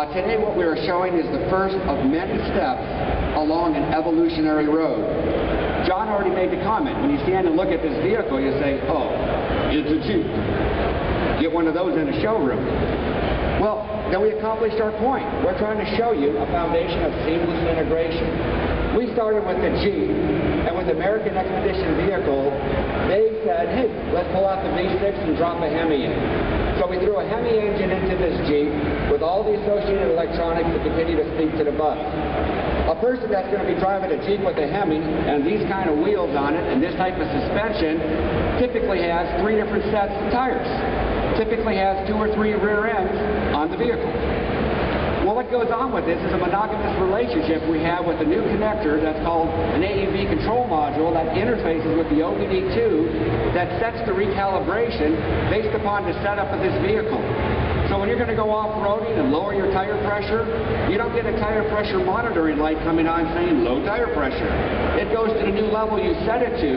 Today what we are showing is the first of many steps along an evolutionary road. John already made the comment. When you stand and look at this vehicle, you say, oh, it's a Jeep. Get one of those in a showroom. Well, then we accomplished our point. We're trying to show you a foundation of seamless integration. We started with the Jeep, and with the American Expedition vehicle, they said, hey, let's pull out the V6 and drop a Hemi in. So we threw a Hemi engine into this Jeep with all the associated electronics that continue to speak to the bus. A person that's going to be driving a Jeep with a Hemi and these kind of wheels on it and this type of suspension typically has 3 different sets of tires. Typically has 2 or 3 rear ends on the vehicle. Well, what goes on with this is a monogamous relationship we have with a new connector that's called an AEV control module that interfaces with the OBD2 that sets the recalibration based upon the setup of this vehicle. So when you're going to go off-roading and lower your tire pressure, you don't get a tire pressure monitoring light coming on saying low tire pressure. It goes to the new level you set it to,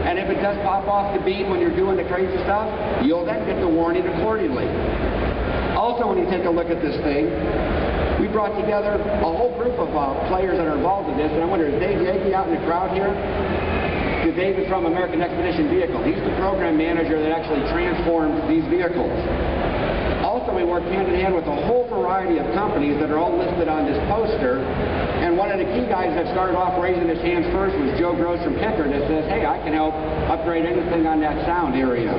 and if it does pop off the beam when you're doing the crazy stuff, you'll then get the warning accordingly. Also, when you take a look at this thing, we brought together a whole group of players that are involved in this, and I wonder, is Dave Yagey out in the crowd here? Because Dave is from American Expedition Vehicle. He's the program manager that actually transformed these vehicles. Also, we worked hand in hand with a whole variety of companies that are all listed on this poster, and one of the key guys that started off raising his hands first was Joe Gross from Picker that says, hey, I can help upgrade anything on that sound area.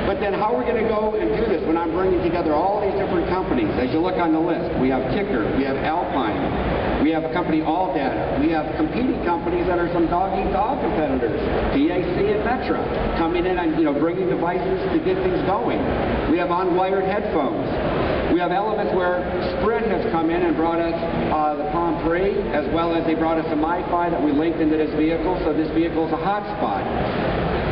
But then how are we going to go and do this when I'm bringing together all these different companies? As you look on the list, we have Kicker, we have Alpine, we have a company AllData, we have competing companies that are some dog-eat-dog competitors, PAC and Metra, coming in and bringing devices to get things going. We have on-wired headphones. We have elements where Sprint has come in and brought us the Palm Pre, as well as they brought us a MiFi that we linked into this vehicle, so this vehicle is a hotspot.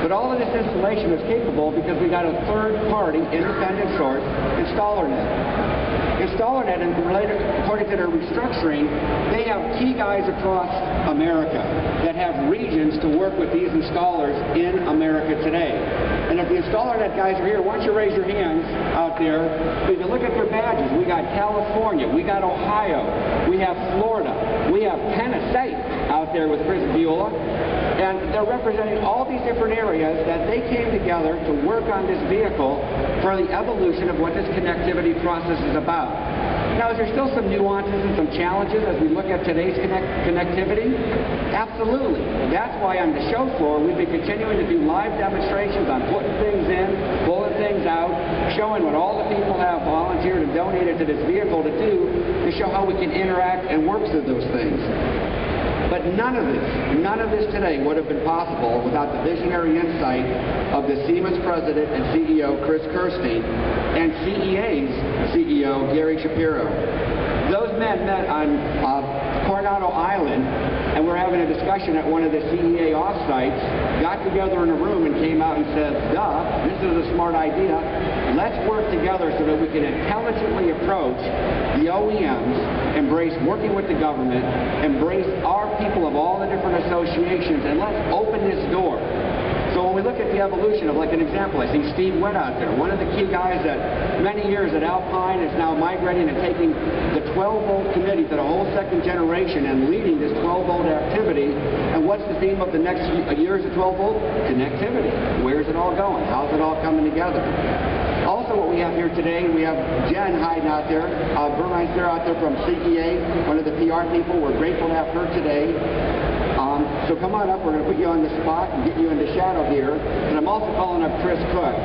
But all of this installation is capable because we got a third-party independent source, InstallerNet. InstallerNet, and related, according to their restructuring, they have key guys across America that have regions to work with these installers in America today. And if the InstallerNet guys are here, why don't you raise your hands out there? If you look at their badges, we got California, we got Ohio, we have Florida, we have Tennessee out there with Chris Beulah. And they're representing all these different areas that they came together to work on this vehicle for the evolution of what this connectivity process is about. Now, is there still some nuances and some challenges as we look at today's connectivity? Absolutely. That's why on the show floor, we've been continuing to do live demonstrations on putting things in, pulling things out, showing what all the people have volunteered and donated to this vehicle to do to show how we can interact and work through those things. But none of this today would have been possible without the visionary insight of the SEMA's president and CEO, Chris Kirstein, and CEA's CEO, Gary Shapiro. Those men met on Coronado Island, and we're having a discussion at one of the CEA offsites, got together in a room and came out and said, duh, this is a smart idea. Let's work together so that we can intelligently approach the OEMs, embrace working with the government, embrace our people of all the different associations, and let's open this door. So when we look at the evolution of, like an example, I see Steve Witt out there, one of the key guys that many years at Alpine is now migrating and taking the 12-volt committee to the whole second generation and leading this 12-volt activity. And what's the theme of the next years of 12-volt? Connectivity. Where's it all going? How's it all coming together? Also, what we have here today, we have Jen hiding out there, Burmeister out there from CEA, one of the PR people. We're grateful to have her today. So come on up, we're going to put you on the spot and get you in the shadow here. And I'm also calling up Chris Cook,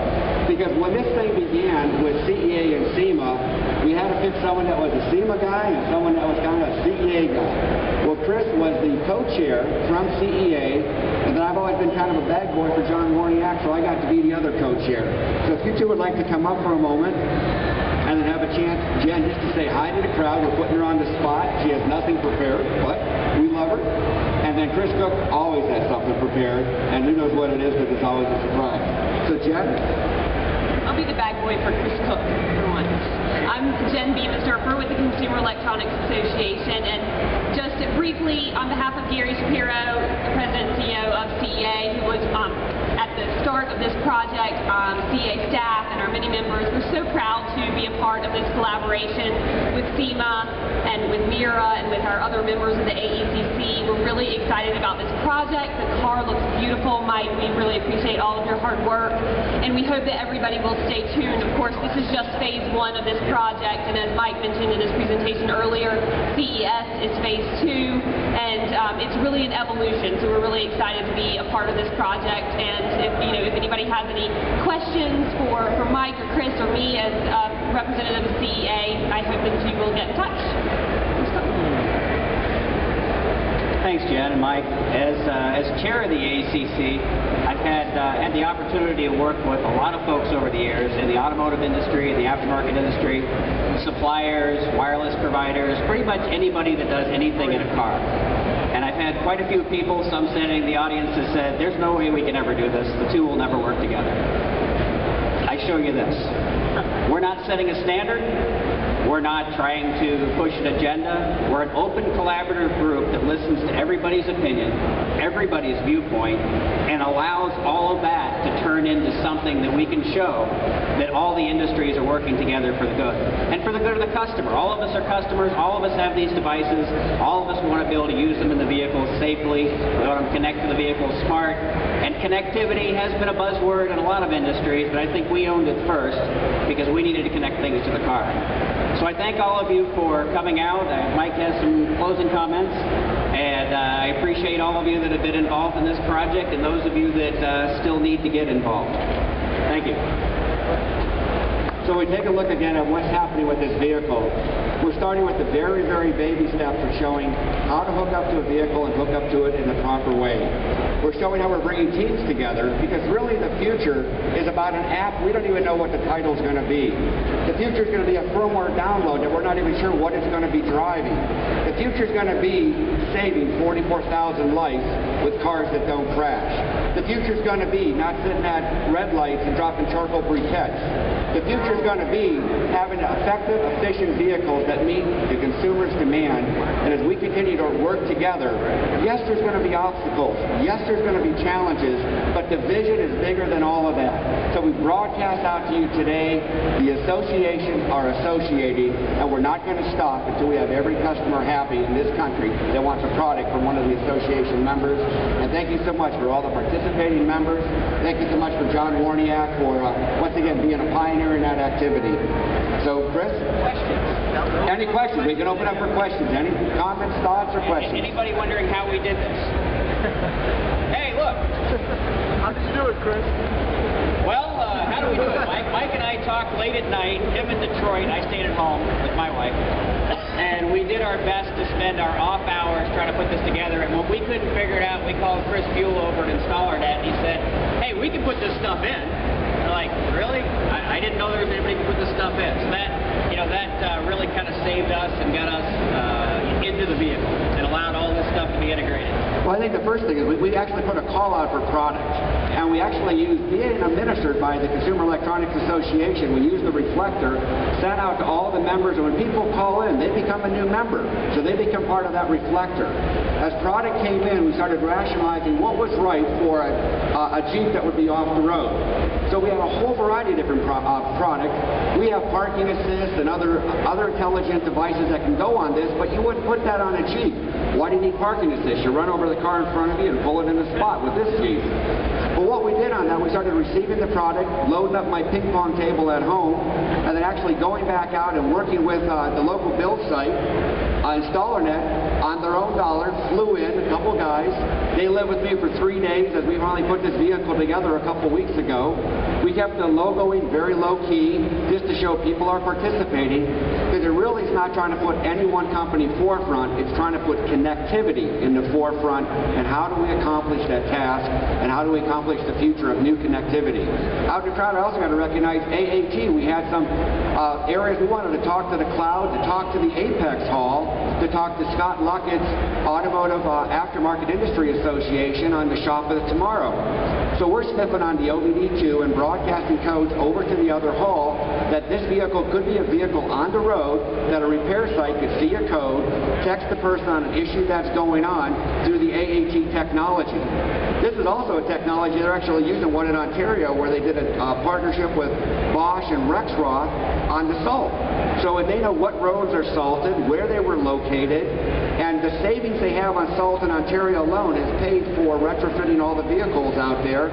because when this thing began with CEA and SEMA, we had to pick someone that was a SEMA guy and someone that was kind of a CEA guy. Well, Chris was the co-chair from CEA, and then I've always been kind of a bad boy for John Warniak, so I got to be the other co-chair. So if you two would like to come up for a moment and then have a chance, Jen, just to say hi to the crowd. We're putting her on the spot. She has nothing prepared, but we love her. And then Chris Cook always has something prepared, and who knows what it is, but it's always a surprise. So Jen? I'll be the bad boy for Chris Cook for once. I'm Jen Beamasturfer with the Consumer Electronics Association, and just briefly, on behalf of Gary Shapiro, the President and CEO of CEA, who was at the start of this project, CEA staff and our many members were so proud to be a part of this collaboration with SEMA and with MIRA and with our other members of the AECC. We're really excited about this project. The car looks beautiful, Mike. We really appreciate all of your hard work, and we hope that everybody will stay tuned. Of course, this is just phase 1 of this project, and as Mike mentioned in his presentation earlier, CES is phase 2, and it's really an evolution, so we're really excited to be a part of this project. And if anybody has any questions for Mike or Chris or me as representative of CEA, I hope that you will get in touch. Thanks, Jen and Mike. As chair of the AECC, I've had the opportunity to work with a lot of folks over the years in the automotive industry, in the aftermarket industry, suppliers, wireless providers, pretty much anybody that does anything in a car. And I've had quite a few people, some sitting in the audience, that said, there's no way we can ever do this. The two will never work together. I show you this. We're not setting a standard. We're not trying to push an agenda. We're an open, collaborative group that listens to everybody's opinion, everybody's viewpoint, and allows all of that to turn into something that we can show that all the industries are working together for the good. And for the good of the customer. All of us are customers. All of us have these devices. All of us want to be able to use them in the vehicle safely. We want to connect to the vehicle smart. And connectivity has been a buzzword in a lot of industries, but I think we owned it first because we needed to connect things to the car. So I thank all of you for coming out. Mike has some closing comments, and I appreciate all of you that have been involved in this project and those of you that still need to get involved. Thank you. So we take a look again at what's happening with this vehicle. We're starting with the very, very baby steps of showing how to hook up to a vehicle and hook up to it in the proper way. We're showing how we're bringing teams together, because really the future is about an app. We don't even know what the title is going to be. The future is going to be a firmware download that we're not even sure what it's going to be driving. The future is going to be saving 44,000 lives with cars that don't crash. The future is going to be not sitting at red lights and dropping charcoal briquettes. The future is going to be having effective, efficient vehicles that meet the consumer's demand. And as we continue to work together, yes, there's going to be obstacles. Yes, there's going to be challenges, but the vision is bigger than all of that. So we broadcast out to you today, the associations are associating, and we're not going to stop until we have every customer happy in this country that wants a product from one of the association members. And thank you so much for all the participating members. Thank you so much for John Warniak for, once again, being a pioneer in that activity. So, Chris? Questions? Any questions? We can open up for questions. Any comments, thoughts, or questions? Anybody wondering how we did this? Hey, look. How did you do it, Chris? Well, how do we do it? Mike and I talked late at night. Him in Detroit. I stayed at home with my wife. And we did our best to spend our off hours trying to put this together. And when we couldn't figure it out, we called Chris Buell over at InstallerNet, and he said, hey, we can put this stuff in. And we're like, really? I didn't know there was anybody who could put this stuff in. So that really kind of saved us and got us into the vehicle and allowed all this stuff to be integrated. Well, I think the first thing is we actually put a call out for product. And we actually used, being administered by the Consumer Electronics Association, we used the reflector, sent out to all the members, and when people call in, they become a new member. So they become part of that reflector. As product came in, we started rationalizing what was right for a Jeep that would be off the road. So we have a whole variety of different products. We have parking assist and other intelligent devices that can go on this, but you wouldn't put that on a Jeep. Why do you need parking assist? You run over the car in front of you and pull it in the spot with this Jeep. But what we did on that, we started receiving the product, loading up my ping pong table at home, and then actually going back out and working with the local build site, InstallerNet, on their own dollar, flew in, a couple guys. They lived with me for 3 days as we finally put this vehicle together a couple weeks ago. We kept the logoing very low key just to show people are participating, because it really is not trying to put any one company forefront, it's trying to put connectivity in the forefront, and how do we accomplish that task, and how do we accomplish the future of new connectivity. Out in the crowd, I also got to recognize AAT. We had some areas we wanted to talk to the cloud, to talk to the Apex Hall, to talk to Scott Luckett's Automotive Aftermarket Industry Association on the Shop of the Tomorrow. So we're sniffing on the OBD2 and broadcasting codes over to the other hall that this vehicle could be a vehicle on the road, that a repair site could see a code, text the person on an issue that's going on through the AAT technology. This is also a technology they're actually using one in Ontario where they did a partnership with Bosch and Rexroth on the salt. So they know what roads are salted, where they were located, and the savings they have on salt in Ontario alone is paid for retrofitting all the vehicles out there.